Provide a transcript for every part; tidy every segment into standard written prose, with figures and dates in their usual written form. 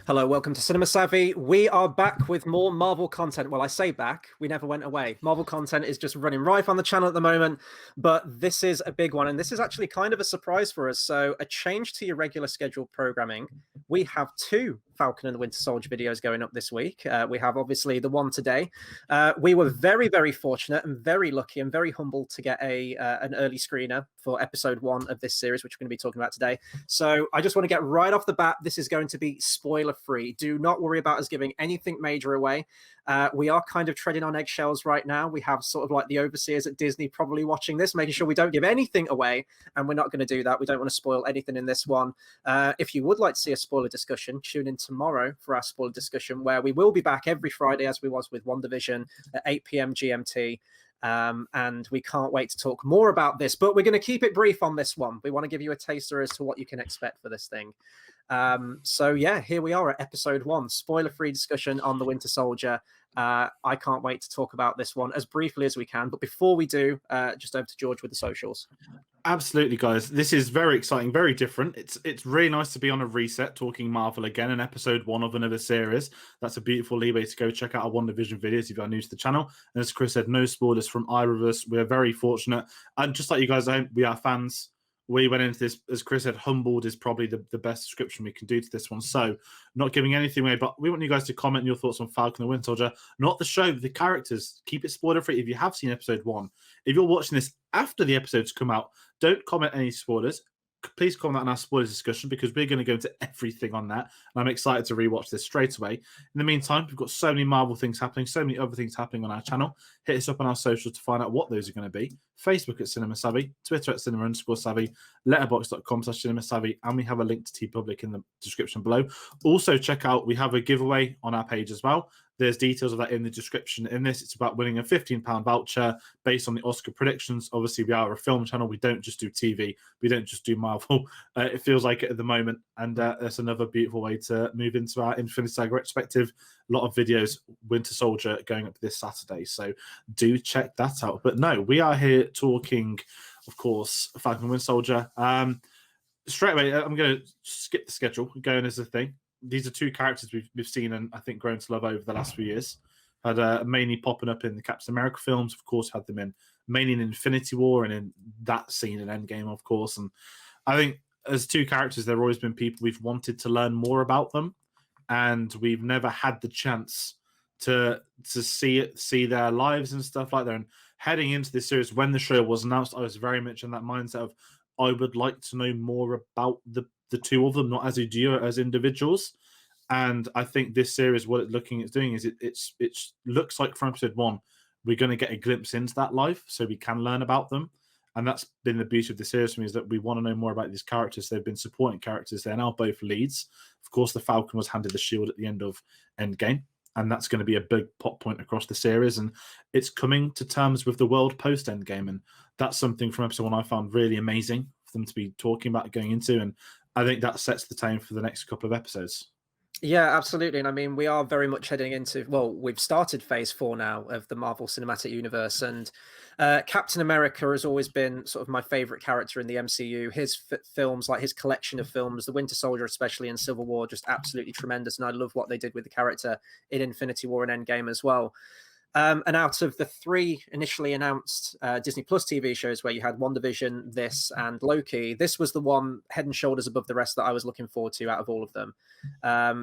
Hello, welcome to Cinema Savvy. We are back with more Marvel content. Well, I say back, we never went away. Marvel content is just running rife on the channel at the moment, but this is a big one, and this is actually kind of a surprise for us. So, a change to your regular scheduled programming. We have two Falcon and the Winter Soldier videos going up this week. We have obviously the one today. We were very, very fortunate and very lucky and very humbled to get an early screener for episode 1 of this series, which we're going to be talking about today. So I just want to get right off the bat, this is going to be spoiler free. Do not worry about us giving anything major away. We are kind of treading on eggshells right now. We have sort of like the overseers at Disney probably watching this, making sure we don't give anything away, and we're not going to do that. We don't want to spoil anything in this one. If you would like to see a spoiler discussion, tune in tomorrow for our spoiler discussion, where we will be back every Friday as we was with WandaVision at 8 p.m. GMT. And we can't wait to talk more about this, but we're going to keep it brief on this one. We want to give you a taster as to what you can expect for this thing. So yeah, here we are at episode 1, spoiler-free discussion on the Winter Soldier. I can't wait to talk about this one as briefly as we can. But before we do, just over to George with the socials. Absolutely, guys. This is very exciting, very different. It's really nice to be on a reset talking Marvel again in episode 1 of another series. That's a beautiful leeway to go check out our WandaVision videos if you are new to the channel. And as Chris said, no spoilers from either of us. We're very fortunate. And just like you guys know, we are fans. We went into this, as Chris said, humbled is probably the best description we can do to this one. So, not giving anything away, but we want you guys to comment your thoughts on Falcon and Winter Soldier, not the show, the characters. Keep it spoiler free if you have seen episode 1. If you're watching this after the episodes come out, don't comment any spoilers. Please comment on our spoilers discussion because we're going to go into everything on that. And I'm excited to rewatch this straight away. In the meantime, we've got so many Marvel things happening, so many other things happening on our channel. Hit us up on our socials to find out what those are going to be. Facebook at Cinema Savvy, Twitter at cinema_savvy, letterboxd.com/Cinema Savvy, and we have a link to TeePublic in the description below. Also, check out, we have a giveaway on our page as well. There's details of that in the description. In this, it's about winning a £15 voucher based on the Oscar predictions. Obviously, we are a film channel. We don't just do TV. We don't just do Marvel. It feels like it at the moment. And that's another beautiful way to move into our Infinity Saga retrospective. A lot of videos, Winter Soldier, going up this Saturday. So do check that out. But no, we are here talking, of course, Falcon and Winter Soldier. Straight away, I'm going to skip the schedule, going as a thing. These are two characters we've seen and I think grown to love over the last few years. Had mainly popping up in the Captain America films, of course, had them in mainly in Infinity War and in that scene in Endgame, of course. And I think as two characters, there have always been people we've wanted to learn more about them, and we've never had the chance to see their lives and stuff like that. And heading into this series, when the show was announced, I was very much in that mindset of I would like to know more about the two of them, not as a duo, as individuals. And I think this series, what it's looking at doing is it looks like from episode 1, we're going to get a glimpse into that life so we can learn about them. And that's been the beauty of the series for me, is that we want to know more about these characters. They've been supporting characters. They're now both leads. Of course, the Falcon was handed the shield at the end of Endgame, and that's going to be a big plot point across the series. And it's coming to terms with the world post-Endgame. And that's something from episode 1 I found really amazing for them to be talking about going into. And I think that sets the tone for the next couple of episodes. Yeah, absolutely. And I mean, we are very much heading into, well, we've started phase 4 now of the Marvel Cinematic Universe. And Captain America has always been sort of my favorite character in the MCU. His films, like his collection of films, The Winter Soldier, especially in Civil War, just absolutely tremendous. And I love what they did with the character in Infinity War and Endgame as well. And out of the 3 initially announced Disney Plus TV shows, where you had WandaVision, this, and Loki, this was the one head and shoulders above the rest that I was looking forward to out of all of them.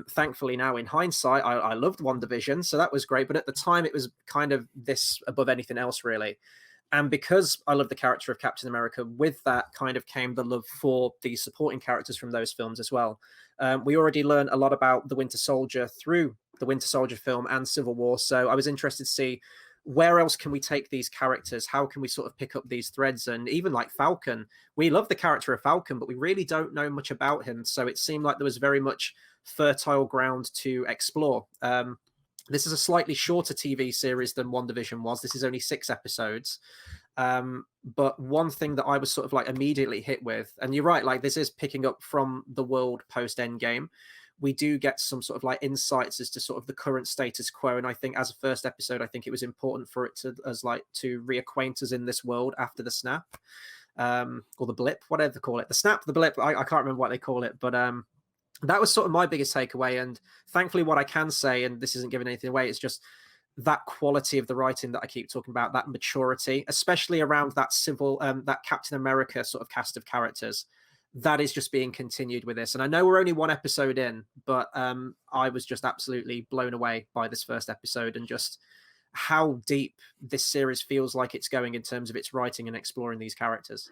Thankfully, now in hindsight, I loved WandaVision, so that was great. But at the time, it was kind of this above anything else, really. And because I love the character of Captain America, with that kind of came the love for the supporting characters from those films as well. We already learned a lot about the Winter Soldier through the Winter Soldier film and Civil War. So I was interested to see where else can we take these characters? How can we sort of pick up these threads? And even like Falcon, we love the character of Falcon, but we really don't know much about him. So it seemed like there was very much fertile ground to explore. This is a slightly shorter TV series than WandaVision was. This is only 6 episodes. But one thing that I was sort of like immediately hit with, and you're right, like this is picking up from the world post Endgame. We do get some sort of like insights as to sort of the current status quo. And I think as a first episode, I think it was important for it to reacquaint us in this world after the snap, or the blip, whatever they call it, the snap, the blip. I can't remember what they call it, but that was sort of my biggest takeaway. And thankfully, what I can say, and this isn't giving anything away, it's just that quality of the writing that I keep talking about, that maturity, especially around that Captain America sort of cast of characters, that is just being continued with this. And I know we're only one episode in, but I was just absolutely blown away by this first episode and just how deep this series feels like it's going in terms of its writing and exploring these characters.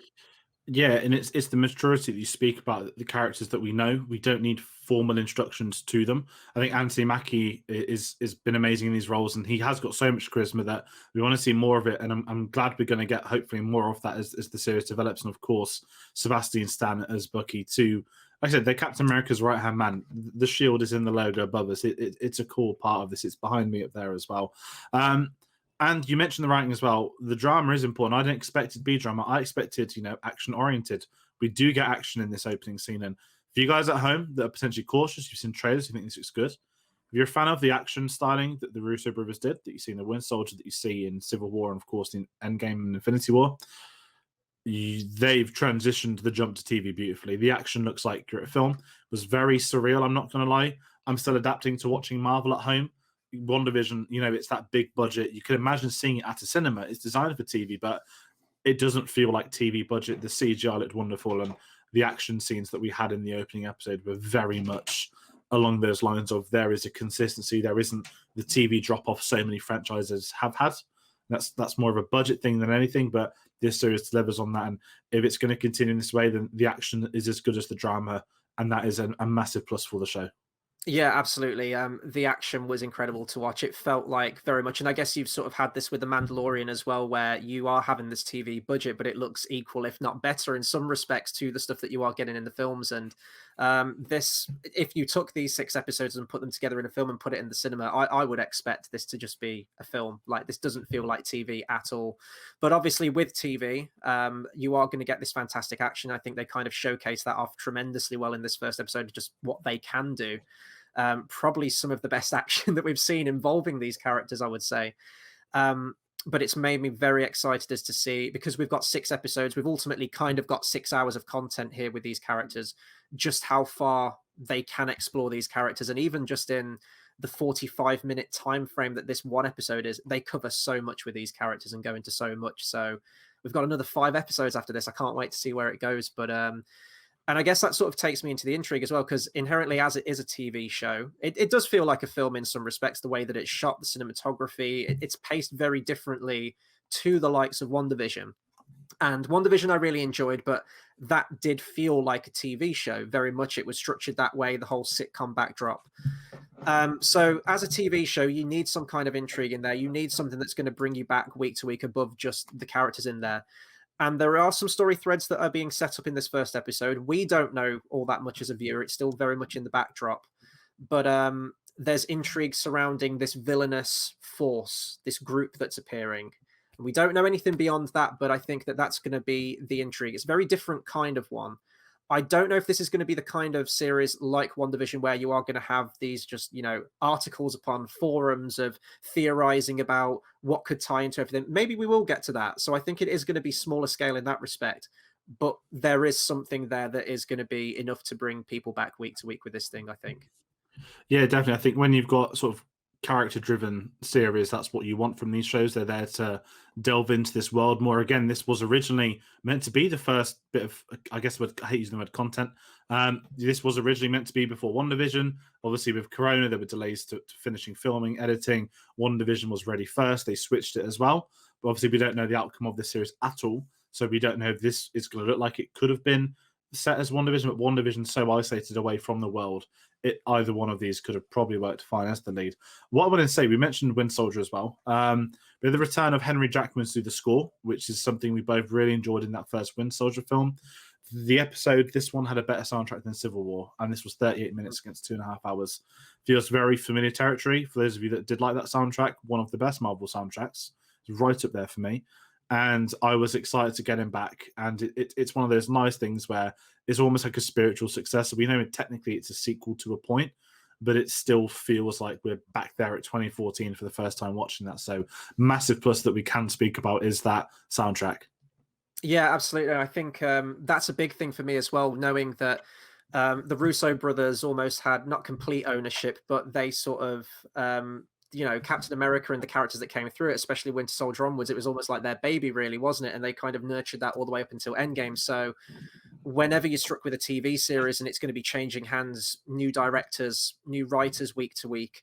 Yeah, and it's the maturity that you speak about, the characters that we know. We don't need formal instructions to them. I think Anthony Mackie is been amazing in these roles, and he has got so much charisma that we want to see more of it. And I'm glad we're going to get hopefully more of that as the series develops. And of course, Sebastian Stan as Bucky too. Like I said, they're Captain America's right hand man. The shield is in the logo above us. It's a cool part of this. It's behind me up there as well. And you mentioned the writing as well. The drama is important. I didn't expect it to be drama. I expected, action oriented. We do get action in this opening scene. And for you guys at home that are potentially cautious, you've seen trailers, you think this looks good. If you're a fan of the action styling that the Russo brothers did, that you see in the Winter Soldier, that you see in Civil War, and of course in Endgame and Infinity War, they've transitioned the jump to TV beautifully. The action looks like you're at a film. It was very surreal, I'm not going to lie. I'm still adapting to watching Marvel at home. WandaVision, it's that big budget. You can imagine seeing it at a cinema. It's designed for TV, but it doesn't feel like TV budget. The CGI looked wonderful, and the action scenes that we had in the opening episode were very much along those lines of there is a consistency. There isn't the TV drop-off so many franchises have had. That's more of a budget thing than anything, but this series delivers on that. And if it's going to continue in this way, then the action is as good as the drama, and that is a massive plus for the show. Yeah, absolutely. The action was incredible to watch. It felt like very much, and I guess you've sort of had this with The Mandalorian as well, where you are having this TV budget, but it looks equal, if not better, in some respects to the stuff that you are getting in the films. And if you took these 6 episodes and put them together in a film and put it in the cinema, I would expect this to just be a film. Like, this doesn't feel like TV at all. But obviously, with TV, you are going to get this fantastic action. I think they kind of showcase that off tremendously well in this first episode, just what they can do. Probably some of the best action that we've seen involving these characters, I would say. But it's made me very excited as to see, because we've got 6 episodes, we've ultimately kind of got 6 hours of content here with these characters, just how far they can explore these characters. And even just in the 45-minute time frame that this one episode is, they cover so much with these characters and go into so much. So we've got another 5 episodes after this. I can't wait to see where it goes. But and I guess that sort of takes me into the intrigue as well, because inherently, as it is a TV show, it does feel like a film in some respects, the way that it's shot, the cinematography, it's paced very differently to the likes of WandaVision. And WandaVision I really enjoyed, but that did feel like a TV show. Very much it was structured that way, the whole sitcom backdrop. So as a TV show, you need some kind of intrigue in there. You need something that's going to bring you back week to week above just the characters in there. And there are some story threads that are being set up in this first episode. We don't know all that much as a viewer. It's still very much in the backdrop. But there's intrigue surrounding this villainous force, this group that's appearing. We don't know anything beyond that, but I think that that's going to be the intrigue. It's a very different kind of one. I don't know if this is going to be the kind of series like WandaVision where you are going to have these just, articles upon forums of theorizing about what could tie into everything. Maybe we will get to that. So I think it is going to be smaller scale in that respect. But there is something there that is going to be enough to bring people back week to week with this thing, I think. Yeah, definitely. I think when you've got sort of character-driven series, that's what you want from these shows. They're there to delve into this world more. Again, this was originally meant to be the first bit of, I guess I hate using the word content. This was originally meant to be before WandaVision. Obviously, with Corona, there were delays to finishing filming, editing. WandaVision was ready first. They switched it as well. But obviously, we don't know the outcome of this series at all. So we don't know if this is going to look like it could have been set as WandaVision, but WandaVision's so isolated away from the world, either one of these could have probably worked fine as the lead. What I want to say, we mentioned Winter Soldier as well. With the return of Henry Jackman to the score, which is something we both really enjoyed in that first Winter Soldier film. The episode, this one had a better soundtrack than Civil War, and this was 38 minutes against 2.5 hours. Feels very familiar territory. For those of you that did like that soundtrack, one of the best Marvel soundtracks. It's right up there for me. And I was excited to get him back. And it's one of those nice things where it's almost like a spiritual success. So we know technically it's a sequel to a point, but it still feels like we're back there at 2014 for the first time watching that. So massive plus that we can speak about is that soundtrack. Yeah, absolutely. I think that's a big thing for me as well, knowing that the Russo brothers almost had not complete ownership, but they sort of, Captain America and the characters that came through it, especially Winter Soldier onwards, it was almost like their baby, really, wasn't it? And they kind of nurtured that all the way up until Endgame. So whenever you're struck with a TV series and it's going to be changing hands, new directors, new writers week to week,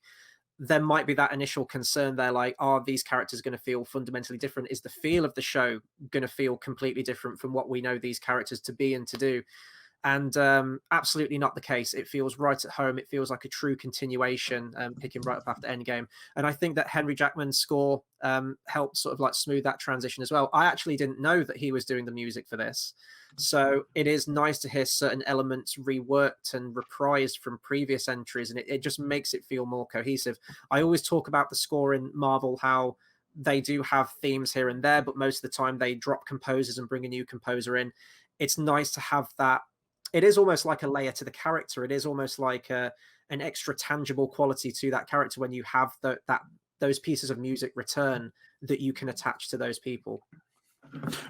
there might be that initial concern there, like, are these characters going to feel fundamentally different? Is the feel of the show going to feel completely different from what we know these characters to be and to do? And absolutely not the case. It feels right at home. It feels like a true continuation, picking right up after Endgame. And I think that Henry Jackman's score helped sort of like smooth that transition as well. I actually didn't know that he was doing the music for this. So it is nice to hear certain elements reworked and reprised from previous entries, and it just makes it feel more cohesive. I always talk about the score in Marvel, how they do have themes here and there, but most of the time they drop composers and bring a new composer in. It's nice to have that. It is almost like a layer to the character. It is almost like an extra tangible quality to that character when you have those pieces of music return that you can attach to those people.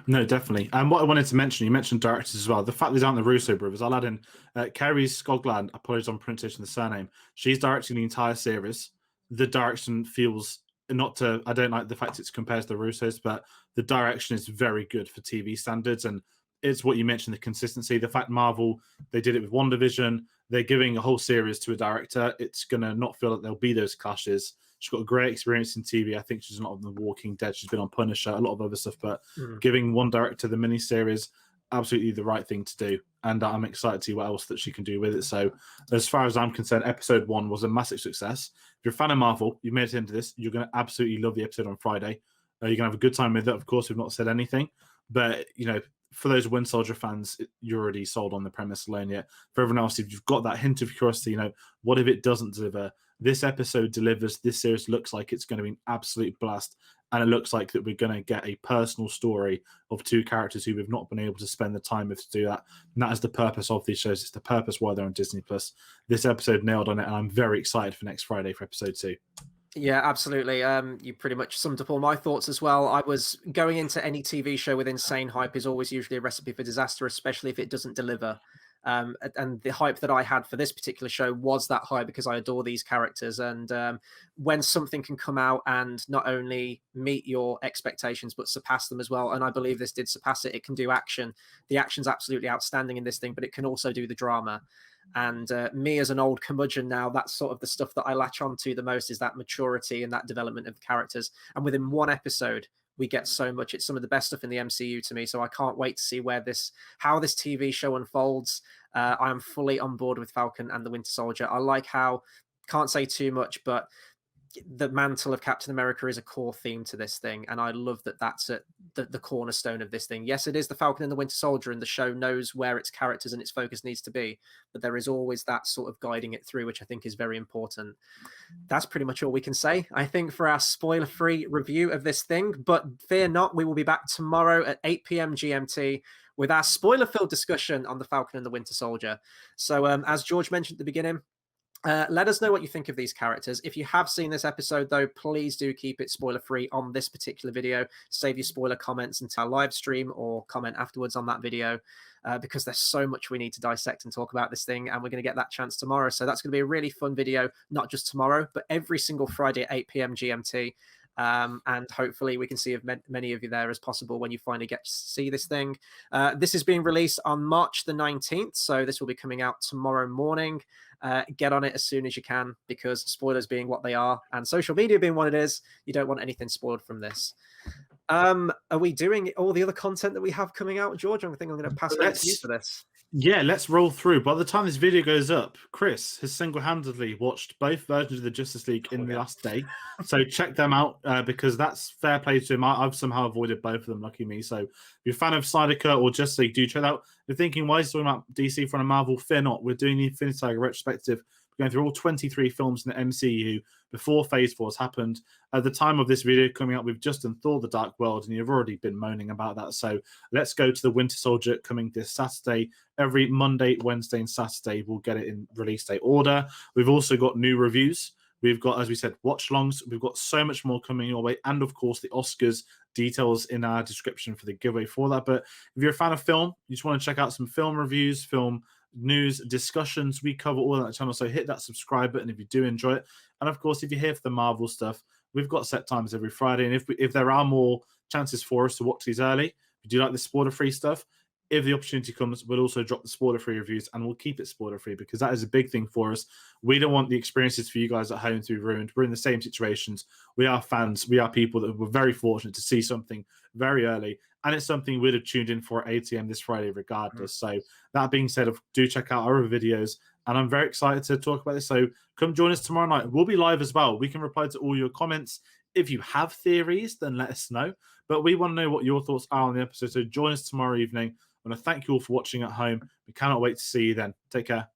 No, definitely. And what I wanted to mention, you mentioned directors as well. The fact these aren't the Russo brothers, I'll add in Kerry Skogland, apologies on pronunciation of the surname. She's directing the entire series. The direction feels I don't like the fact it's compared to the Russos, but the direction is very good for TV standards. And it's what you mentioned, the consistency. The fact Marvel, they did it with WandaVision. They're giving a whole series to a director. It's going to not feel like there'll be those clashes. She's got a great experience in TV. I think she's not on The Walking Dead. She's been on Punisher, a lot of other stuff. But giving one director the miniseries, absolutely the right thing to do. And I'm excited to see what else that she can do with it. So as far as I'm concerned, episode 1 was a massive success. If you're a fan of Marvel, you made it into this, you're going to absolutely love the episode on Friday. You're going to have a good time with it. Of course, we've not said anything. But, for those Winter Soldier fans, you're already sold on the premise alone yet. For everyone else, if you've got that hint of curiosity, what if it doesn't deliver? This episode delivers. This series looks like it's going to be an absolute blast. And it looks like that we're going to get a personal story of two characters who we've not been able to spend the time with to do that. And that is the purpose of these shows. It's the purpose why they're on Disney+. This episode nailed on it, and I'm very excited for next Friday for episode 2. Yeah, absolutely. You pretty much summed up all my thoughts as well. I was going into any TV show with insane hype is always usually a recipe for disaster, especially if it doesn't deliver. And the hype that I had for this particular show was that high because I adore these characters. And when something can come out and not only meet your expectations, but surpass them as well, and I believe this did surpass it, it can do action. The action's absolutely outstanding in this thing, but it can also do the drama. And me as an old curmudgeon now, that's sort of the stuff that I latch on to the most, is that maturity and that development of the characters. And within one episode, we get so much. It's some of the best stuff in the MCU to me. So I can't wait to see how this TV show unfolds. I am fully on board with Falcon and the Winter Soldier. I like how, can't say too much, but the mantle of Captain America is a core theme to this thing, and I love that that's at the cornerstone of this thing. Yes, it is the Falcon and the Winter Soldier, and the show knows where its characters and its focus needs to be, but there is always that sort of guiding it through, which I think is very important. That's pretty much all we can say, I think, for our spoiler-free review of this thing, but fear not, we will be back tomorrow at 8 p.m. GMT with our spoiler-filled discussion on the Falcon and the Winter Soldier. So as George mentioned at the beginning, let us know what you think of these characters. If you have seen this episode, though, please do keep it spoiler-free on this particular video. Save your spoiler comments until our live stream or comment afterwards on that video, because there's so much we need to dissect and talk about this thing, and we're going to get that chance tomorrow. So that's going to be a really fun video, not just tomorrow, but every single Friday at 8 p.m. GMT. And hopefully we can see as many of you there as possible when you finally get to see this thing. This is being released on March the 19th, so this will be coming out tomorrow morning. Get on it as soon as you can, because spoilers being what they are and social media being what it is, you don't want anything spoiled from this. Are we doing all the other content that we have coming out, George? I think I'm going to pass it to you for this. Yeah, let's roll through. By the time this video goes up, Chris has single-handedly watched both versions of the Justice League in the last day. So check them out, because that's fair play to him. I've somehow avoided both of them, lucky me. So if you're a fan of Snyder Cut or Justice League, do check it out. If you're thinking, why is he talking about DC in front of Marvel? Fear not. We're doing the Infinity Saga retrospective. We're going through all 23 films in the MCU before Phase 4 has happened. At the time of this video coming up, we've just done Thor: The Dark World, and you've already been moaning about that. So let's go to the Winter Soldier coming this Saturday. Every Monday, Wednesday, and Saturday, we'll get it in release date order. We've also got new reviews. We've got, as we said, watch-alongs. We've got so much more coming your way. And, of course, the Oscars, details in our description for the giveaway for that. But if you're a fan of film, you just want to check out some film reviews, film news, discussions. We cover all that channel. So hit that subscribe button if you do enjoy it. And of course, if you're here for the Marvel stuff, we've got set times every Friday. And if there are more chances for us to watch these early, we do like the spoiler-free stuff. If the opportunity comes, we'll also drop the spoiler-free reviews, and we'll keep it spoiler-free because that is a big thing for us. We don't want the experiences for you guys at home to be ruined. We're in the same situations. We are fans. We are people that were very fortunate to see something very early, and it's something we'd have tuned in for at 8 a.m. this Friday regardless. So that being said, do check out our other videos, and I'm very excited to talk about this. So come join us tomorrow night. We'll be live as well. We can reply to all your comments. If you have theories, then let us know. But we want to know what your thoughts are on the episode. So join us tomorrow evening. I want to thank you all for watching at home. We cannot wait to see you then. Take care.